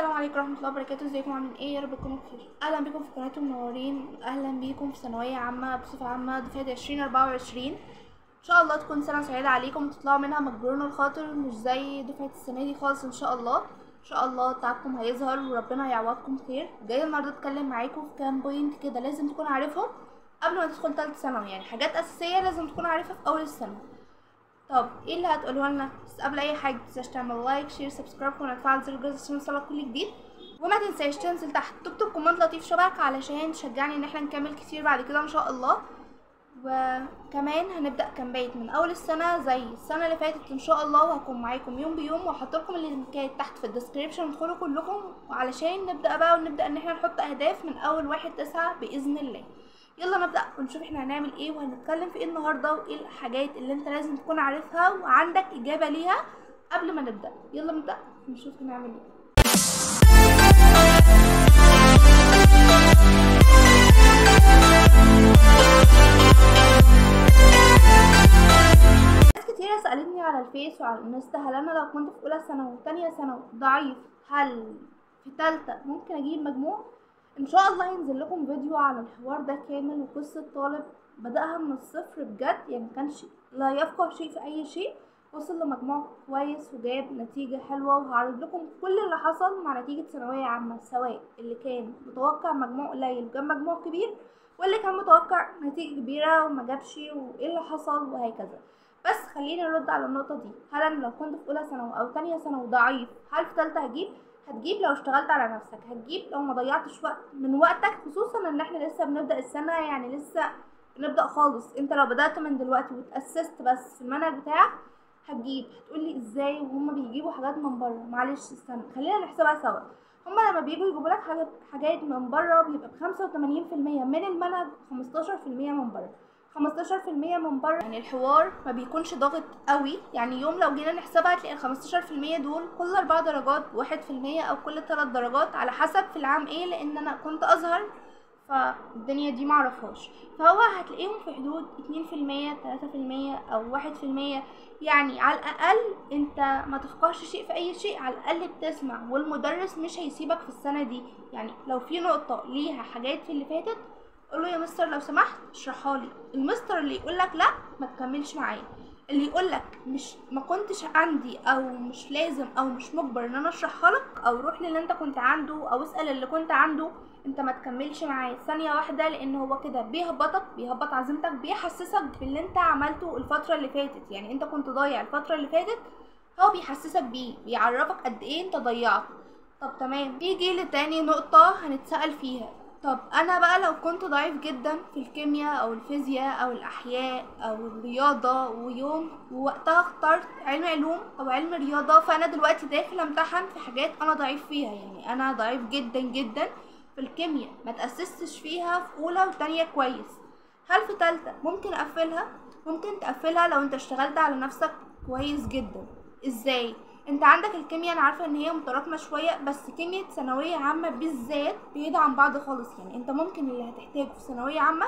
السلام عليكم ورحمه الله وبركاته. ازيكم عاملين ايه؟ يا رب تكونوا بخير. اهلا بكم في قناه المنورين، اهلا بيكم في ثانويه عامه بصفه عامه دفعه 2024. ان شاء الله تكون سنه سعيده عليكم وتطلعوا منها مجبورون الخاطر، مش زي دفعه السنه دي خالص. ان شاء الله ان شاء الله تعبكم هيظهر وربنا يعوضكم خير. جايه النهارده اتكلم معاكم في كام بوينت كده لازم تكون عارفهم قبل ما تدخل ثالثه ثانوي، يعني حاجات اساسيه لازم تكون عارفها في اول السنه. طب ايه اللي هتقولوها لنا؟ بس قبل اي حاجه متنساش تعمل لايك شير سبسكرايب وتفعل زر الجرس عشان يوصلك كل جديد، وما تنساش تنزل تحت تكتب كومنت لطيف شبهك علشان تشجعني ان احنا نكمل كتير بعد كده ان شاء الله. وكمان هنبدا كامبيت من اول السنه زي السنه اللي فاتت ان شاء الله، وهكون معاكم يوم بيوم وهحط لكم اللينكات تحت في الديسكريبشن ادخلوا كلكم علشان نبدا بقى ونبدا ان احنا نحط اهداف من اول 1/9 باذن الله. يلا نبدأ ونشوف احنا هنعمل ايه وهنتكلم في ايه النهاردة وايه الحاجات اللي انت لازم تكون عارفها وعندك اجابة ليها قبل ما نبدأ. يلا نبدأ ونشوف هنعمل ايه. ناس كتيرة سألتني على الفيس وعلى الانستا، هل انا لو كنت في اولى ثانوي وتانية ثانوي ضعيف هل في تالتة ممكن اجيب مجموع؟ ان شاء الله ينزل لكم فيديو على الحوار ده كامل وقصة طالب بدأها من الصفر بجد، يعني مكانش لا يفقه شيء في اي شيء، وصل لمجموع كويس وجاب نتيجة حلوة، وهعرض لكم كل اللي حصل مع نتيجة ثانوية عامة، سواء اللي كان متوقع مجموع قليل وجاب مجموع كبير، واللي كان متوقع نتيجة كبيرة وما جابش وايه اللي حصل وهكذا. بس خلينا نرد على النقطة دي، هل انا لو كنت في اولى ثانوي او تانية ثانوي ضعيف هل في تالتة هجيب؟ هتجيب لو اشتغلت على نفسك، هتجيب لو ما ضيعتش وقت من وقتك، خصوصا ان احنا لسه بنبدأ السنة، يعني لسه بنبدأ خالص. انت لو بدأت من دلوقتي وتأسست بس في المنهج بتاعك هتجيب. هتقولي ازاي وهما بيجيبوا حاجات من بره؟ معلش استنى خلينا نحسبها سوا. هما لما بيجوا يجيبوا لك حاجات من بره بيبقى ب85% من المنهج، 15% من بره. 15% من بره يعني الحوار ما بيكونش ضاغط قوي، يعني يوم لو جينا نحسبها هتلاقي ال 15% دول كل 4 درجات 1% او كل 3 درجات على حسب في العام ايه، لان انا كنت ازهر فالدنيا دي معرفهاش، فهو هتلاقيهم في حدود 2% 3% او 1%. يعني على الاقل انت ما تفقهش شيء في اي شيء، على الاقل بتسمع والمدرس مش هيسيبك في السنة دي. يعني لو في نقطة ليها حاجات في اللي فاتت قوله يا مستر لو سمحت اشرحها لي. المستر اللي يقولك لا ما تكملش معايا، اللي يقولك مش ما كنتش عندي او مش لازم او مش مجبر ان انا اشرحها لك، او روح للي انت كنت عنده او اسال اللي كنت عنده، انت ما تكملش معايا ثانيه واحده، لان هو كده بيهبطك، بيهبط عزيمتك، بيحسسك باللي انت عملته الفتره اللي فاتت. يعني انت كنت ضايع الفتره اللي فاتت، هو بيحسسك بيه، بيعرفك قد ايه انت ضيعت. طب تمام، نيجي لتاني نقطه هنتسال فيها. طب انا بقى لو كنت ضعيف جدا في الكيمياء او الفيزياء او الاحياء او الرياضه، ويوم ووقتها اخترت علم علوم او علم رياضه، فانا دلوقتي داخل امتحن في حاجات انا ضعيف فيها. يعني انا ضعيف جدا جدا في الكيمياء، ما تاسستش فيها في اولى وتانية كويس، هل في تالتة ممكن اقفلها؟ ممكن تقفلها لو انت اشتغلت على نفسك كويس جدا. ازاي؟ انت عندك الكيمياء، انا عارفه ان هي متراكمه شويه، بس كيمياء ثانويه عامه بالذات بعيده عن بعض خالص. يعني انت ممكن اللي هتحتاجه في ثانويه عامه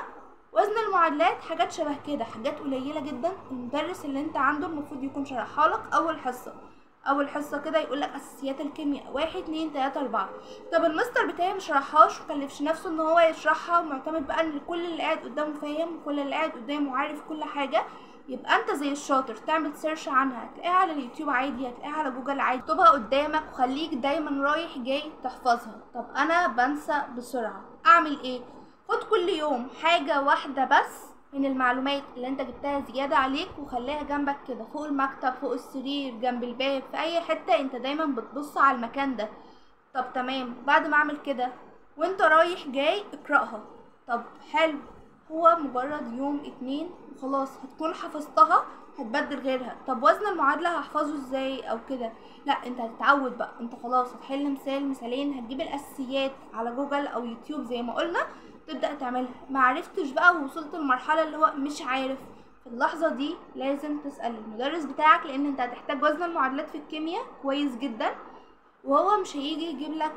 وزن المعادلات، حاجات شبه كده، حاجات قليله جدا. المدرس اللي انت عنده المفروض يكون شرحها لك اول حصه كده، يقول لك اساسيات الكيمياء 1 2 3 4. طب المستر بتاعي مشرحهاش وكلفش نفسه ان هو يشرحها، ومعتمد بقى ان كل اللي قاعد قدامه فاهم وكل اللي قاعد قدامه عارف كل حاجه، يبقى انت زي الشاطر تعمل سيرش عنها، هتلاقيها على اليوتيوب عادي، هتلاقيها على جوجل عادي، اكتبها قدامك وخليك دايما رايح جاي تحفظها. طب انا بنسى بسرعه، اعمل ايه؟ خد كل يوم حاجه واحده بس من المعلومات اللي انت جبتها زياده عليك وخليها جنبك كده، فوق المكتب، فوق السرير، جنب الباب، في اي حته انت دايما بتبص على المكان ده. طب تمام، بعد ما اعمل كده وانت رايح جاي اقرأها. طب حلو، هو مجرد يوم 2 وخلاص هتكون حفظتها، هتبدل غيرها. طب وزن المعادلة هحفظه ازاي او كده؟ لا انت هتتعود بقى، انت خلاص هتحل مثال مثالين، هتجيب الاساسيات على جوجل او يوتيوب زي ما قلنا، تبدأ تعملها. معرفتش بقى ووصلت للمرحلة اللي هو مش عارف، في اللحظة دي لازم تسأل المدرس بتاعك، لان انت هتحتاج وزن المعادلات في الكيمياء كويس جدا، وهو مش هيجي يجيب لك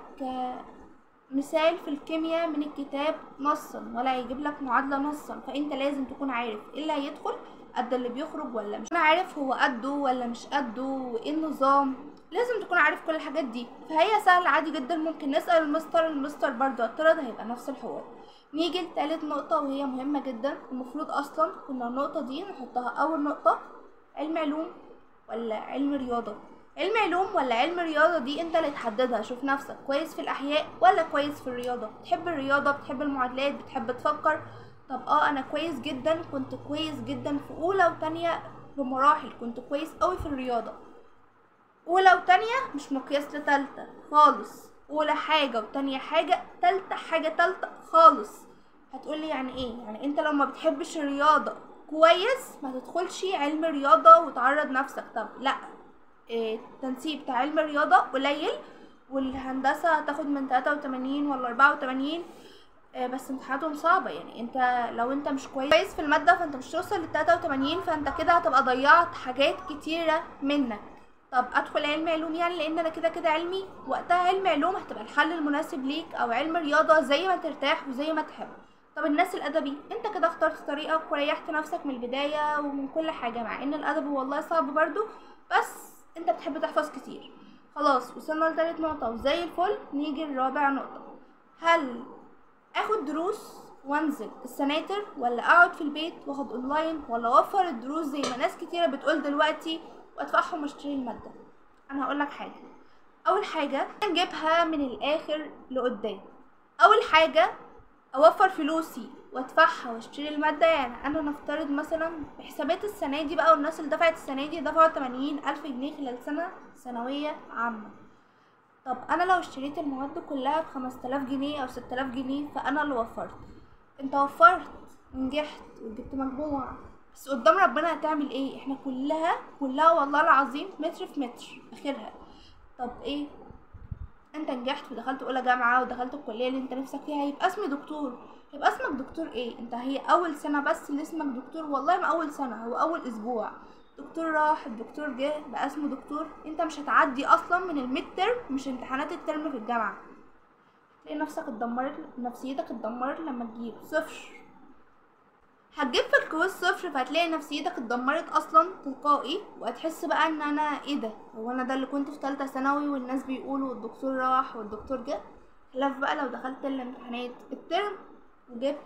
مثال في الكيمياء من الكتاب نصا، ولا هيجيب لك معادلة نصا، فانت لازم تكون عارف ايه اللي هيدخل قد اللي بيخرج ولا مش. انا عارف هو قده ولا مش قده وايه النظام، لازم تكون عارف كل الحاجات دي. فهي سهل عادي جدا، ممكن نسأل المستر برضو اعترض هيبقى نفس الحوار. نيجي لتالت نقطة وهي مهمة جدا، المفروض اصلا كنا النقطة دي نحطها اول نقطة. علم علوم ولا علم رياضة؟ علم علوم ولا علم رياضة دي انت اللي تحددها. شوف نفسك كويس في الاحياء ولا كويس في الرياضة. بتحب الرياضة، بتحب المعادلات، بتحب تفكر. طب انا كويس جدا، كنت كويس جدا في اولى وتانية بمراحل، كنت كويس قوي في الرياضة. اولى وتانية مش مقياس لتالتة خالص، اولى حاجة وتانية حاجة، تالتة حاجة تالتة خالص. هتقولي يعني ايه؟ يعني انت لو ما بتحبش الرياضة كويس ما تدخلش علم رياضة وتعرض نفسك. طب لا، التنسيق بتاع علم الرياضة قليل، والهندسة هتاخد من 83 ولا 84. بس امتحاناتهم صعبة. يعني انت لو انت مش كويس في المادة فانت مش توصل لل83، فانت كده هتبقى ضيعت حاجات كتيرة منك. طب ادخل علم علوم يعني لان انا كده كده علمي؟ وقتها علم علوم هتبقى الحل المناسب ليك، او علم رياضة زي ما ترتاح وزي ما تحب. طب الناس الادبي، انت كده اخترت طريقك وريحت نفسك من البداية ومن كل حاجة، مع ان الادبي والله صعب برضو، بس انت بتحب تحفظ كتير. خلاص وصلنا لتالت نقطة وزي الفل. نيجي لرابع نقطة، هل اخد دروس وانزل السناتر، ولا اقعد في البيت واخد اونلاين، ولا اوفر الدروس زي ما ناس كتيرة بتقول دلوقتي وادفعهم واشتري المادة؟ انا هقولك حاجة. اول حاجة نجيبها من الاخر لقدام. اول حاجة اوفر فلوسي وادفعها واشتري المادة. يعني انا نفترض مثلا بحسابات السنة دي بقى، والناس اللي دفعت السنة دي دفعوا 80,000 جنيه خلال سنة ثانوية عامة. طب انا لو اشتريت المواد كلها ب5000 جنيه او 6000 جنيه فانا اللي وفرت. انت وفرت ونجحت وجبت مجموع، بس قدام ربنا هتعمل ايه؟ احنا كلها والله العظيم متر في متر اخرها. طب ايه؟ انت نجحت ودخلت اولى جامعة ودخلت الكلية اللي انت نفسك فيها، يبقى اسمي دكتور. يبقى اسمك دكتور ايه؟ انت هي اول سنة بس اللي اسمك دكتور، والله ما اول سنة، هو اول اسبوع. دكتور راح الدكتور جه بقى اسمه دكتور. انت مش هتعدي اصلا من الميد ترم، مش امتحانات الترم في الجامعة. تلاقي نفسك اتدمرت، نفسيتك اتدمرت لما تجيب صفر. هتجيب في الكويز صفر فهتلاقي نفسيتك اتدمرت اصلا تلقائي، وهتحس بقى ان انا ايه ده، هو انا ده اللي كنت في تالتة ثانوي والناس بيقولوا الدكتور راح والدكتور جه؟ خلاف بقى لو دخلت الامتحانات الترم وجبت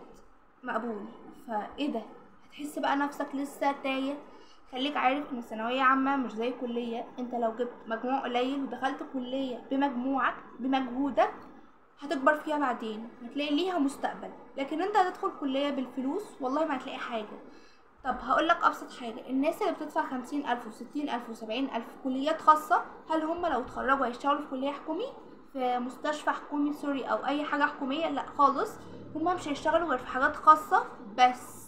مقبول، فايه ده؟ هتحس بقى نفسك لسه تايه. خليك عارف ان الثانوية عامة مش زي كلية. انت لو جبت مجموع قليل ودخلت كلية بمجموعك بمجهودك هتكبر فيها بعدين، هتلاقي ليها مستقبل. لكن انت هتدخل كلية بالفلوس والله ما هتلاقي حاجة. طب هقولك ابسط حاجة، الناس اللي بتدفع 50,000 و60,000 و70,000 في كليات خاصة، هل هم لو اتخرجوا هيشتغلوا في كلية حكومي، في مستشفى حكومي سوري او اي حاجة حكومية؟ لا خالص. هم مش هيشتغلوا غير في حاجات خاصة بس.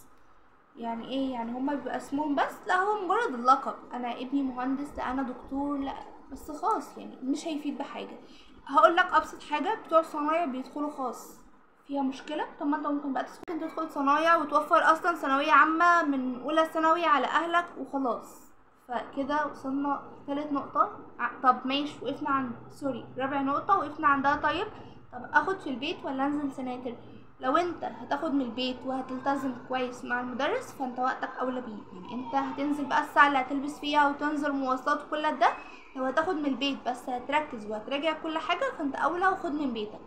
يعني ايه؟ يعني هما بيبقى اسمهم بس؟ لا، هو مجرد اللقب. انا ابني مهندس، لا انا دكتور، لا بس خاص، يعني مش هيفيد بحاجة. هقول لك ابسط حاجة، بتوع صنايع بيدخلوا خاص، فيها مشكلة؟ طب ما انت ممكن بقى تدخل صنايع وتوفر اصلا ثانوية عامة من اولى ثانوي على اهلك وخلاص. فكده وصلنا ثالث نقطة. طب ماشي، وقفنا عند رابع نقطة وقفنا عندها. طيب طب اخد في البيت ولا انزل سناتر؟ لو انت هتاخد من البيت وهتلتزم كويس مع المدرس فانت وقتك اولى بيه. يعني انت هتنزل بقى الساعة اللي هتلبس فيها وتنزل مواصلات وكل ده. لو هتاخد من البيت بس هتركز وهتراجع كل حاجة فانت اولى وخد من بيتك.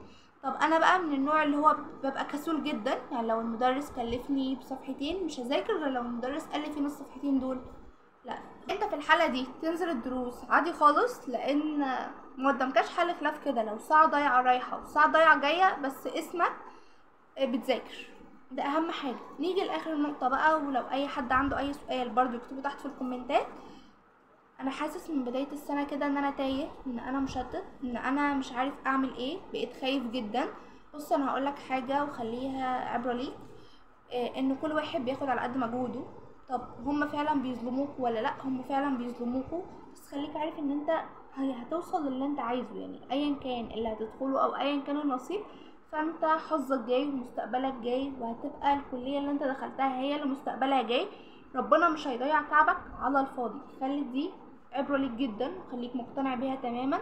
طب انا بقى من النوع اللي هو ببقى كسول جدا، يعني لو المدرس كلفني بصفحتين مش هذاكر غير لو المدرس قال لي فين الصفحتين دول. لا، انت في الحالة دي تنزل الدروس عادي خالص، لان ما قدامكش حل خلاف كده. لو ساعة ضايعة رايحة وساعة ضايعة جاية بس اسمك بتذاكر، ده اهم حاجة. نيجي لاخر نقطة بقى، ولو اي حد عنده اي سؤال برضو يكتبه تحت في الكومنتات. انا حاسس من بداية السنة كده ان انا تايه، ان انا مشتت، ان انا مش عارف اعمل ايه، بقيت خايف جدا. بص انا هقولك حاجة وخليها عبرة ليك، ان كل واحد بياخد على قد مجهوده. طب هم فعلا بيظلموك ولا لا؟ هم فعلا بيظلموكوا، بس خليك عارف ان انت هتوصل للي انت عايزه. يعني ايا كان اللي هتدخله او ايا كان النصيب، فانت حظك جاي ومستقبلك جاي، وهتبقى الكلية اللي انت دخلتها هي اللي مستقبلها جاي. ربنا مش هيضيع تعبك على الفاضي. خلي دي عبرة ليك جدا وخليك مقتنع بيها تماما،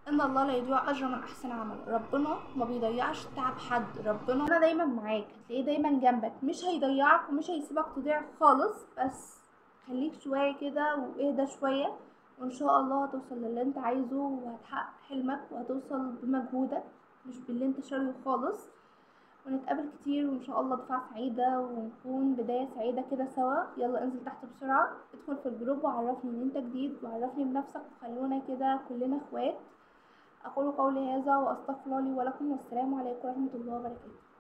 ان الله لا يضيع اجر من احسن عمل. ربنا ما بيضيعش تعب حد، ربنا دايما معاك، هتلاقيه دايما جنبك، مش هيضيعك ومش هيسيبك تضيع خالص. بس خليك شوية كده واهدى شوية وان شاء الله هتوصل للي انت عايزه وهتحقق حلمك وهتوصل بمجهودك مش باللي انت شاريه خالص. ونتقابل كتير وان شاء الله دفعة سعيدة ونكون بداية سعيدة كده سوا. يلا انزل تحت بسرعة، ادخل في الجروب وعرفني ان انت جديد وعرفني بنفسك وخلونا كده كلنا اخوات. اقول قولي هذا واستغفر الله لي ولكم، والسلام عليكم ورحمة الله وبركاته.